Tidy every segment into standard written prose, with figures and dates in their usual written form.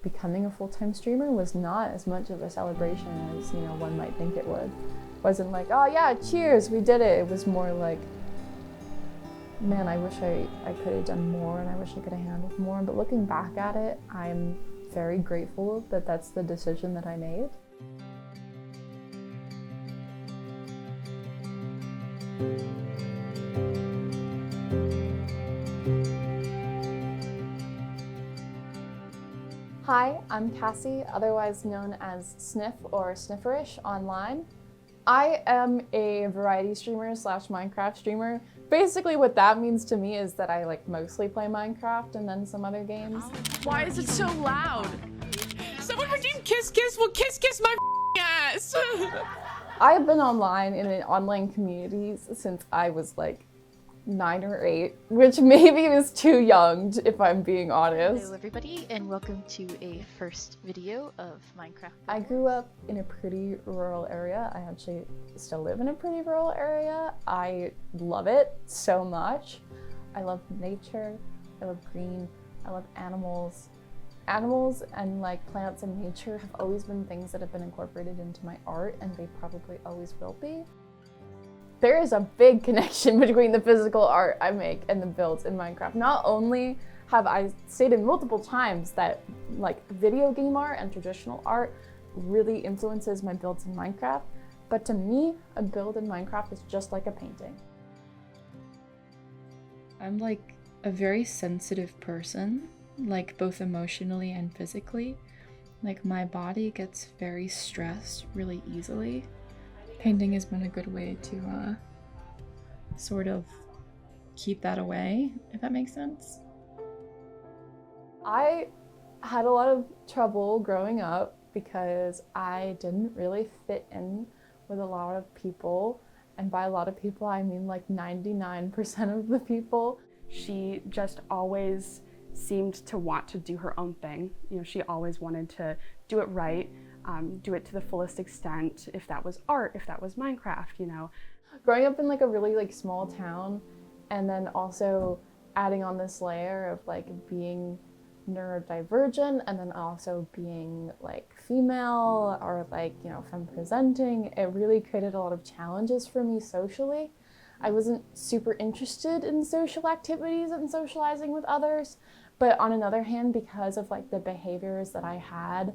becoming a full-time streamer was not as much of a celebration as, one might think it would. It wasn't like, oh yeah, cheers, we did it. It was more like, man, I wish I could have done more, and I wish I could have handled more. But looking back at it, I'm very grateful that that's the decision that I made. Hi, I'm Cassie, otherwise known as Sniff or Snifferish online. I am a variety streamer / Minecraft streamer. Basically what that means to me is that I mostly play Minecraft and then some other games. Why is it so loud? Someone redeem Kiss Kiss will kiss my ass! I have been online in an online community since I was 9 or 8, which maybe is too young if I'm being honest. Hello everybody, and welcome to a first video of Minecraft. I grew up in a pretty rural area. I actually still live in a pretty rural area. I love it so much. I love nature, I love green, I love animals. Animals and plants and nature have always been things that have been incorporated into my art, and they probably always will be. There is a big connection between the physical art I make and the builds in Minecraft. Not only have I stated multiple times that video game art and traditional art really influences my builds in Minecraft, but to me, a build in Minecraft is just like a painting. I'm a very sensitive person, both emotionally and physically. My body gets very stressed really easily. Painting has been a good way to sort of keep that away, if that makes sense. I had a lot of trouble growing up because I didn't really fit in with a lot of people. And by a lot of people, I mean 99% of the people. She just always seemed to want to do her own thing. She always wanted to do it right. Do it to the fullest extent, if that was art, if that was Minecraft, Growing up in a really small town, and then also adding on this layer of being neurodivergent, and then also being female or femme presenting, it really created a lot of challenges for me socially. I wasn't super interested in social activities and socializing with others, but on another hand, because of the behaviors that I had,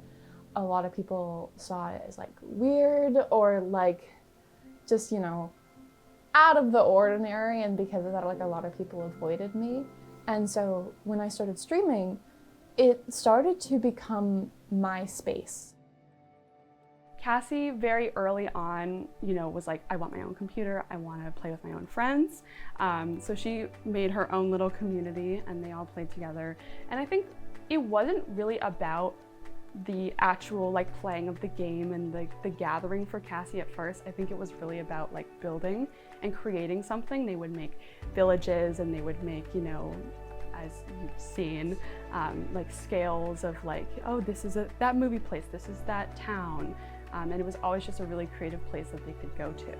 a lot of people saw it as weird or just out of the ordinary, and because of that a lot of people avoided me. And so when I started streaming, it started to become my space. Cassie very early on, was I want my own computer, I want to play with my own friends. So she made her own little community and they all played together. And I think it wasn't really about the actual playing of the game and the gathering for Cassie at first. I think it was really about building and creating something. They would make villages and they would make, as you've seen, scales of oh, this is that movie place, this is that town. And it was always just a really creative place that they could go to.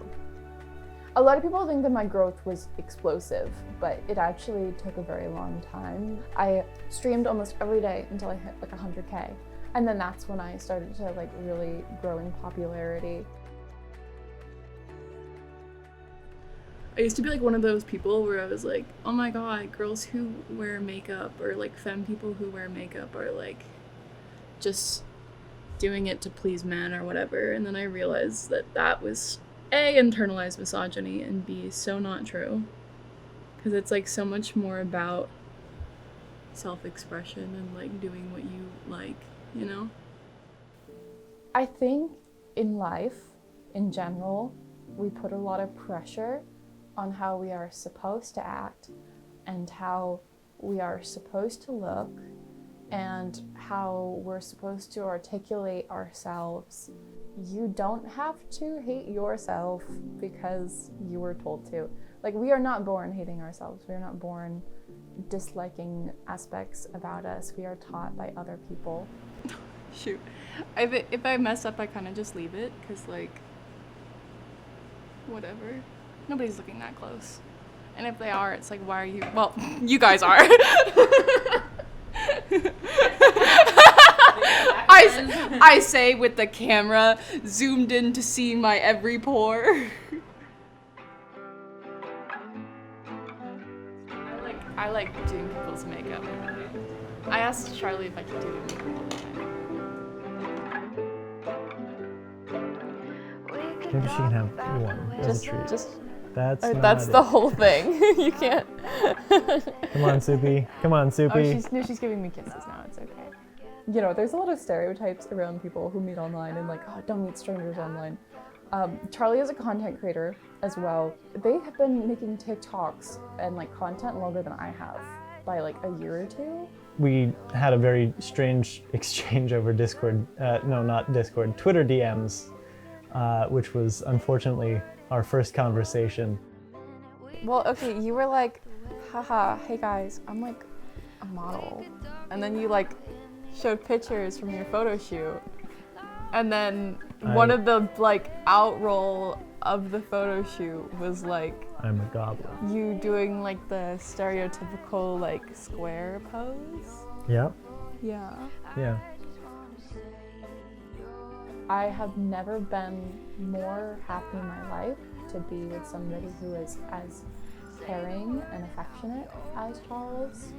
A lot of people think that my growth was explosive, but it actually took a very long time. I streamed almost every day until I hit 100K. And then that's when I started to really grow in popularity. I used to be one of those people where I was oh my god, girls who wear makeup or femme people who wear makeup are just doing it to please men or whatever. And then I realized that that was A, internalized misogyny, and B, so not true. Because it's so much more about self-expression and doing what you like. I think in life, in general, we put a lot of pressure on how we are supposed to act and how we are supposed to look and how we're supposed to articulate ourselves. You don't have to hate yourself because you were told to. We are not born hating ourselves. We are not born disliking aspects about us. We are taught by other people. Shoot. If I mess up, I kind of just leave it, because, whatever. Nobody's looking that close. And if they are, it's why are you... Well, you guys are. I say with the camera zoomed in to see my every pore. I like doing people's makeup. I asked Charlie if I could do the makeup. Maybe she can have one as a treat. That's not That's it. the whole thing. You can't. Come on, Soupy. Come on, Soupy. Oh, she's giving me kisses now. It's okay. You know, there's a lot of stereotypes around people who meet online and like, oh, don't meet strangers online. Charlie is a content creator as well. They have been making TikToks and like content longer than I have by like a year or two. We had a very strange exchange over Discord. No, not Discord. Twitter DMs, which was unfortunately our first conversation. Well, okay, you were like, haha, hey guys, I'm like a model. And then you like showed pictures from your photo shoot. And then one of the like outroll of the photo shoot was like I'm a goblin. you doing like the stereotypical like square pose. Yep. Yeah. Yeah. I have never been more happy in my life to be with somebody who is as caring and affectionate as Charles.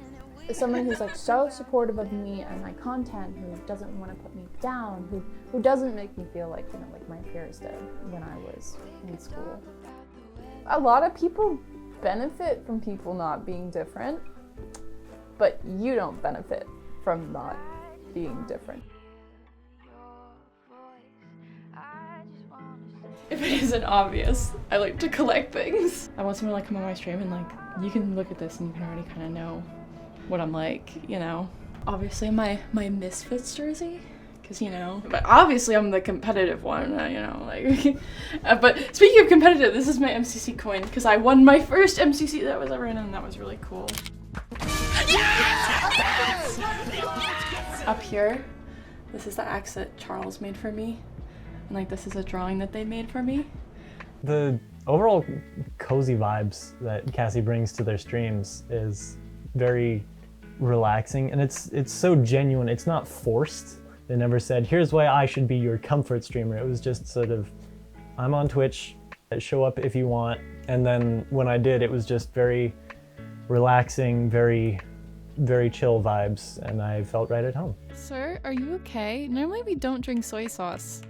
Someone who's like so supportive of me and my content, who doesn't want to put me down, who doesn't make me feel like, you know, like my peers did when I was in school. A lot of people benefit from people not being different, but you don't benefit from not being different. If it isn't obvious, I like to collect things. I want someone to like come on my stream and like, you can look at this and you can already kind of know what I'm like, you know. Obviously my Misfits jersey, because, you know, but obviously I'm the competitive one, you know, like. But speaking of competitive, this is my MCC coin, because I won my first MCC that was ever in, and that was really cool. Yes! Up here, this is the axe that Charles made for me. And like this is a drawing that they made for me. The overall cozy vibes that Cassie brings to their streams is very relaxing, and it's so genuine. It's not forced. They never said, here's why I should be your comfort streamer. It was just sort of, I'm on Twitch, show up if you want. And then when I did, it was just very relaxing, very, very chill vibes, and I felt right at home. Sir, are you okay? Normally we don't drink soy sauce.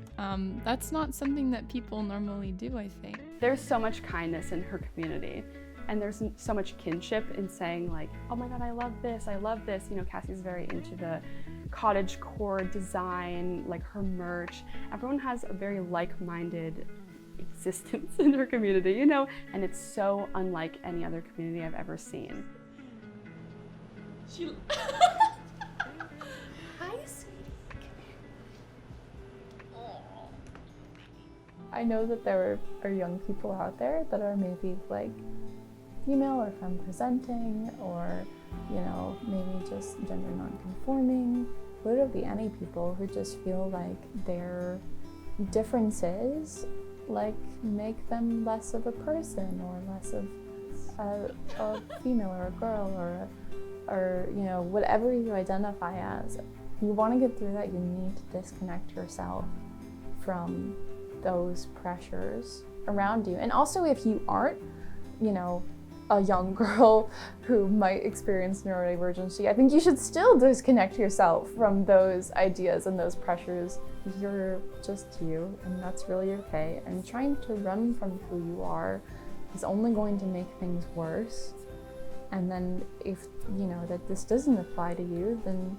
That's not something that people normally do, I think. There's so much kindness in her community, and there's so much kinship in saying like, oh my god, I love this, I love this. You know, Cassie's very into the cottagecore design, like her merch. Everyone has a very like-minded existence in her community, you know, and it's so unlike any other community I've ever seen. Hi, sweetie. I know that there are young people out there that are maybe like female or femme presenting, or, you know, maybe just gender non-conforming, literally any people who just feel like their differences like make them less of a person, or less of a female or a girl, or you know, whatever you identify as. If you want to get through that, you need to disconnect yourself from those pressures around you. And also, if you aren't, you know, a young girl who might experience neurodivergency, I think you should still disconnect yourself from those ideas and those pressures. You're just you, and that's really okay. And trying to run from who you are is only going to make things worse. And then if you know that this doesn't apply to you, then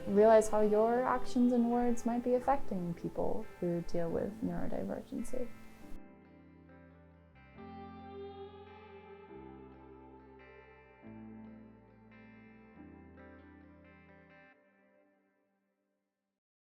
realize how your actions and words might be affecting people who deal with neurodivergency.